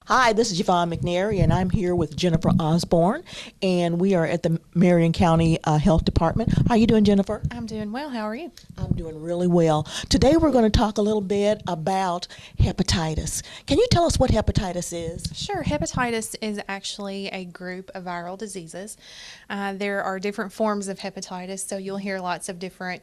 Hi, this is Yvonne McNary, and I'm here with Jennifer Osborne, and we are at the Marion County Health Department. How are you doing, Jennifer? I'm doing well. How are you? I'm doing really well. Today we're going to talk a little bit about hepatitis. Can you tell us what hepatitis is? Sure. Hepatitis is actually a group of viral diseases. There are different forms of hepatitis, so you'll hear lots of different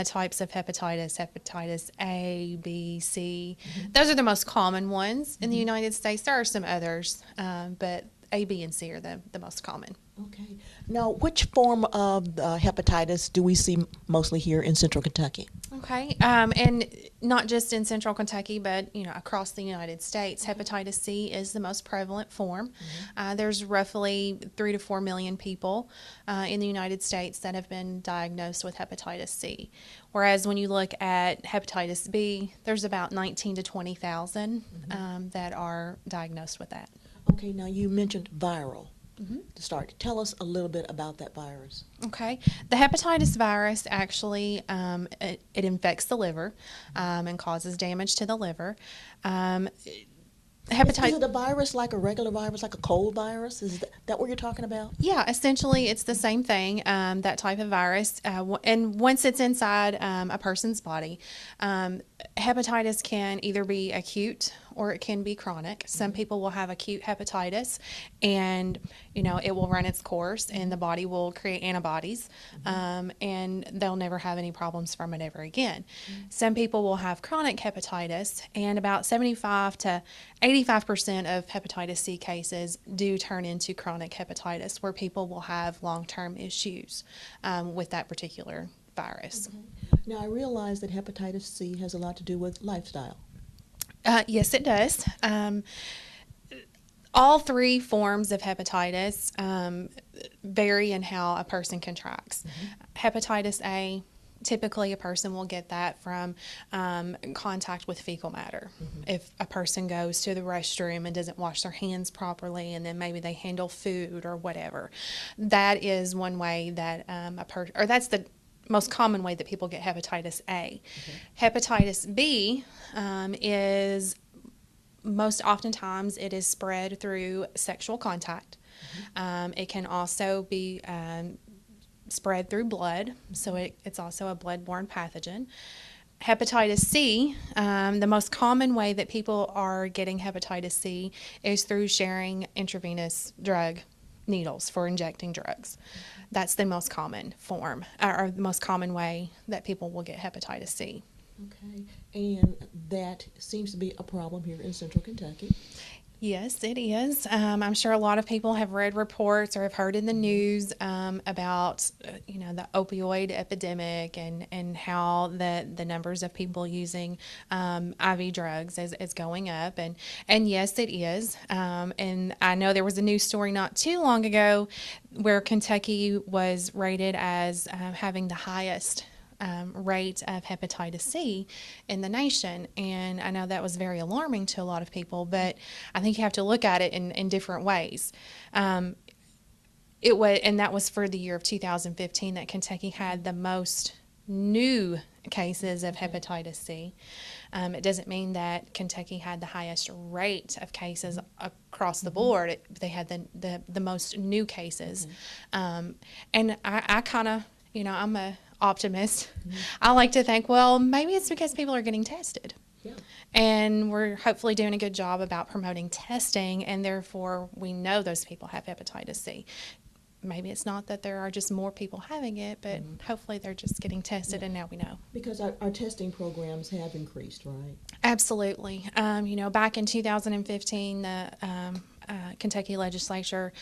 types of hepatitis A, B, C. Those are the most common ones in the United States. There are some others, but A, B, and C are the most common. Okay. Now, which form of hepatitis do we see mostly here in Central Kentucky? Okay, and not just in Central Kentucky, but across the United States, hepatitis C is the most prevalent form. There's roughly 3 to 4 million people in the United States that have been diagnosed with hepatitis C. Whereas when you look at hepatitis B, there's about 19 to 20,000 that are diagnosed with that. Okay. Now, you mentioned viral. To start, tell us a little bit about that virus. Okay, the hepatitis virus actually it infects the liver and causes damage to the liver. Is it a virus like a regular virus, like a cold virus? Is that what you're talking about? Yeah, essentially it's the same thing, that type of virus. And once it's inside a person's body, hepatitis can either be acute or it can be chronic. Some people will have acute hepatitis and, it will run its course and the body will create antibodies and they'll never have any problems from it ever again. Some people will have chronic hepatitis, and about 75 to 85% of hepatitis C cases do turn into chronic hepatitis, where people will have long-term issues with that particular virus. Now, I realize that hepatitis C has a lot to do with lifestyle. Yes, it does. All three forms of hepatitis vary in how a person contracts. Hepatitis A, typically a person will get that from contact with fecal matter. If a person goes to the restroom and doesn't wash their hands properly, and then maybe they handle food or whatever, that is one way that that's the most common way that people get hepatitis A. Hepatitis B is most oftentimes it is spread through sexual contact. It can also be spread through blood, so it's also a blood-borne pathogen. Hepatitis C, the most common way that people are getting hepatitis C is through sharing intravenous drug needles for injecting drugs. That's the most common form, or the most common way that people will get hepatitis C. Okay, and that seems to be a problem here in Central Kentucky. Yes, it is. I'm sure a lot of people have read reports or have heard in the news about, the opioid epidemic and how the numbers of people using IV drugs is going up. And yes, it is. And I know there was a news story not too long ago where Kentucky was rated as having the highest rate of hepatitis C in the nation, and I know that was very alarming to a lot of people, but I think you have to look at it in different ways. And that was for the year of 2015 that Kentucky had the most new cases of hepatitis C. It doesn't mean that Kentucky had the highest rate of cases across the board. They had the most new cases. And I kind of, I'm a optimist. I like to think, well, maybe it's because people are getting tested. Yeah. And we're hopefully doing a good job about promoting testing, and therefore we know those people have hepatitis C. Maybe it's not that there are just more people having it, but hopefully they're just getting tested, and now we know. Because our testing programs have increased, right? Absolutely. Back in 2015, the Kentucky legislature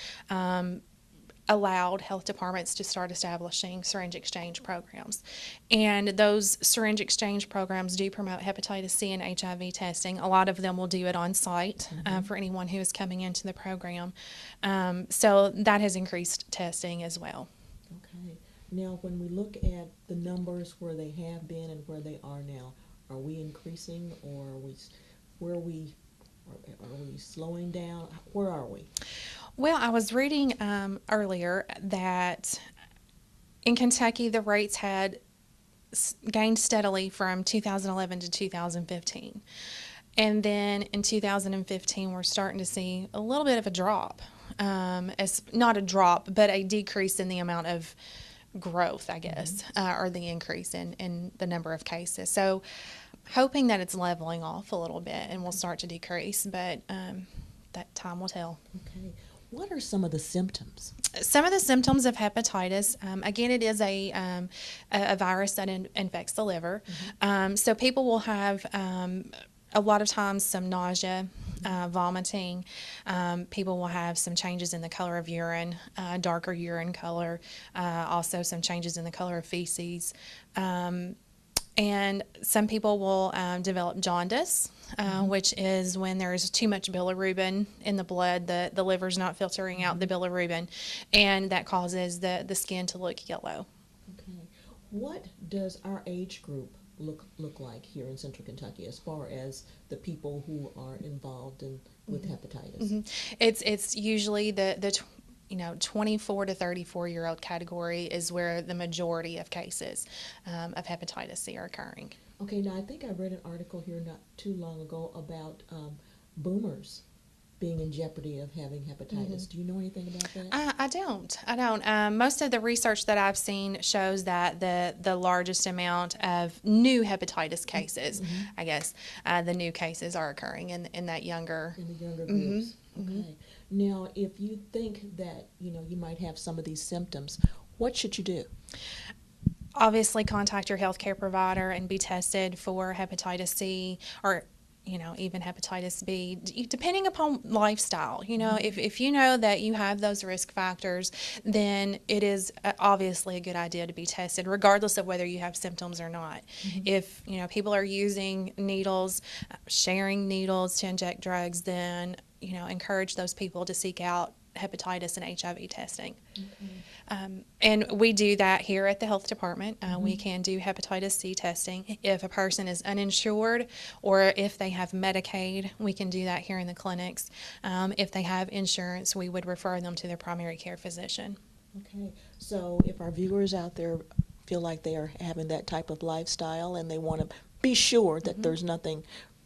allowed health departments to start establishing syringe exchange programs. And those syringe exchange programs do promote hepatitis C and HIV testing. A lot of them will do it on site for anyone who is coming into the program. So that has increased testing as well. Okay. Now, when we look at the numbers where they have been and where they are now, are we increasing, or are we slowing down? Where are we? Well, I was reading earlier that in Kentucky the rates had gained steadily from 2011 to 2015. And then in 2015, we're starting to see a little bit of a drop. As not a drop, but a decrease in the amount of growth, I guess, or the increase in the number of cases. So hoping that it's leveling off a little bit and will start to decrease, but that time will tell. Okay. What are some of the symptoms? Some of the symptoms of hepatitis, again, it is a virus that infects the liver. So people will have a lot of times some nausea, vomiting. People will have some changes in the color of urine, darker urine color, also some changes in the color of feces. And some people will develop jaundice, which is when there's too much bilirubin in the blood. The liver's not filtering out the bilirubin, and that causes the skin to look yellow. Okay. What does our age group look like here in Central Kentucky as far as the people who are involved with hepatitis? It's usually the 24 to 34-year-old category is where the majority of cases of hepatitis C are occurring. Okay, now I think I read an article here not too long ago about boomers being in jeopardy of having hepatitis. Do you know anything about that? I don't. Most of the research that I've seen shows that the largest amount of new hepatitis cases, I guess, the new cases are occurring in that younger. In the younger groups. Okay. Now, if you think that you might have some of these symptoms, what should you do? Obviously, contact your healthcare provider and be tested for hepatitis C or even hepatitis B, depending upon lifestyle. If you know that you have those risk factors, then it is obviously a good idea to be tested, regardless of whether you have symptoms or not. If people are using needles, sharing needles to inject drugs, then encourage those people to seek out hepatitis and HIV testing. And we do that here at the health department. We can do hepatitis C testing. If a person is uninsured or if they have Medicaid, we can do that here in the clinics. If they have insurance, we would refer them to their primary care physician. Okay, so if our viewers out there feel like they are having that type of lifestyle and they want to be sure that there's nothing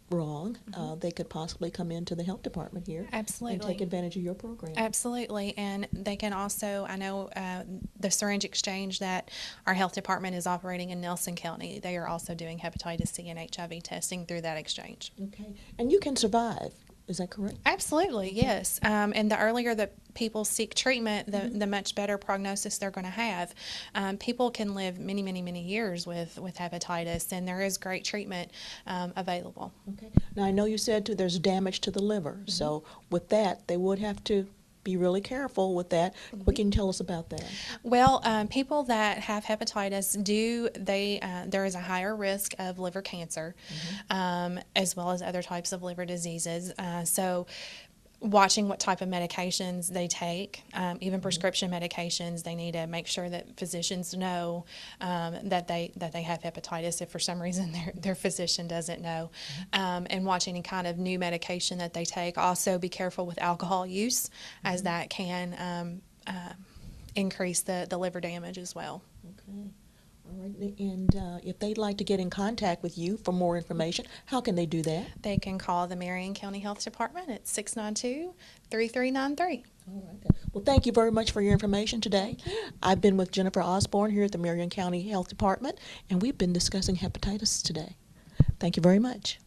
wrong, they could possibly come into the health department here Absolutely. and take advantage of your program. Absolutely, and they can also, I know the syringe exchange that our health department is operating in Nelson County, they are also doing hepatitis C and HIV testing through that exchange. Okay, and you can survive, is that correct? Absolutely, yes. And the earlier that people seek treatment, the much better prognosis they're going to have. People can live many, many, many years with hepatitis, and there is great treatment available. Okay. Now, I know you said there's damage to the liver, so with that, they would have to be really careful with that. What can you tell us about that? Well, people that have hepatitis there is a higher risk of liver cancer, as well as other types of liver diseases. So watching what type of medications they take, even prescription medications, they need to make sure that physicians know that they have hepatitis if for some reason their physician doesn't know. And watching any kind of new medication that they take. Also be careful with alcohol use, as that can increase the liver damage as well. Okay. All right. And if they'd like to get in contact with you for more information, how can they do that? They can call the Marion County Health Department at 692-3393. All right. Well, thank you very much for your information today. I've been with Jennifer Osborne here at the Marion County Health Department, and we've been discussing hepatitis today. Thank you very much.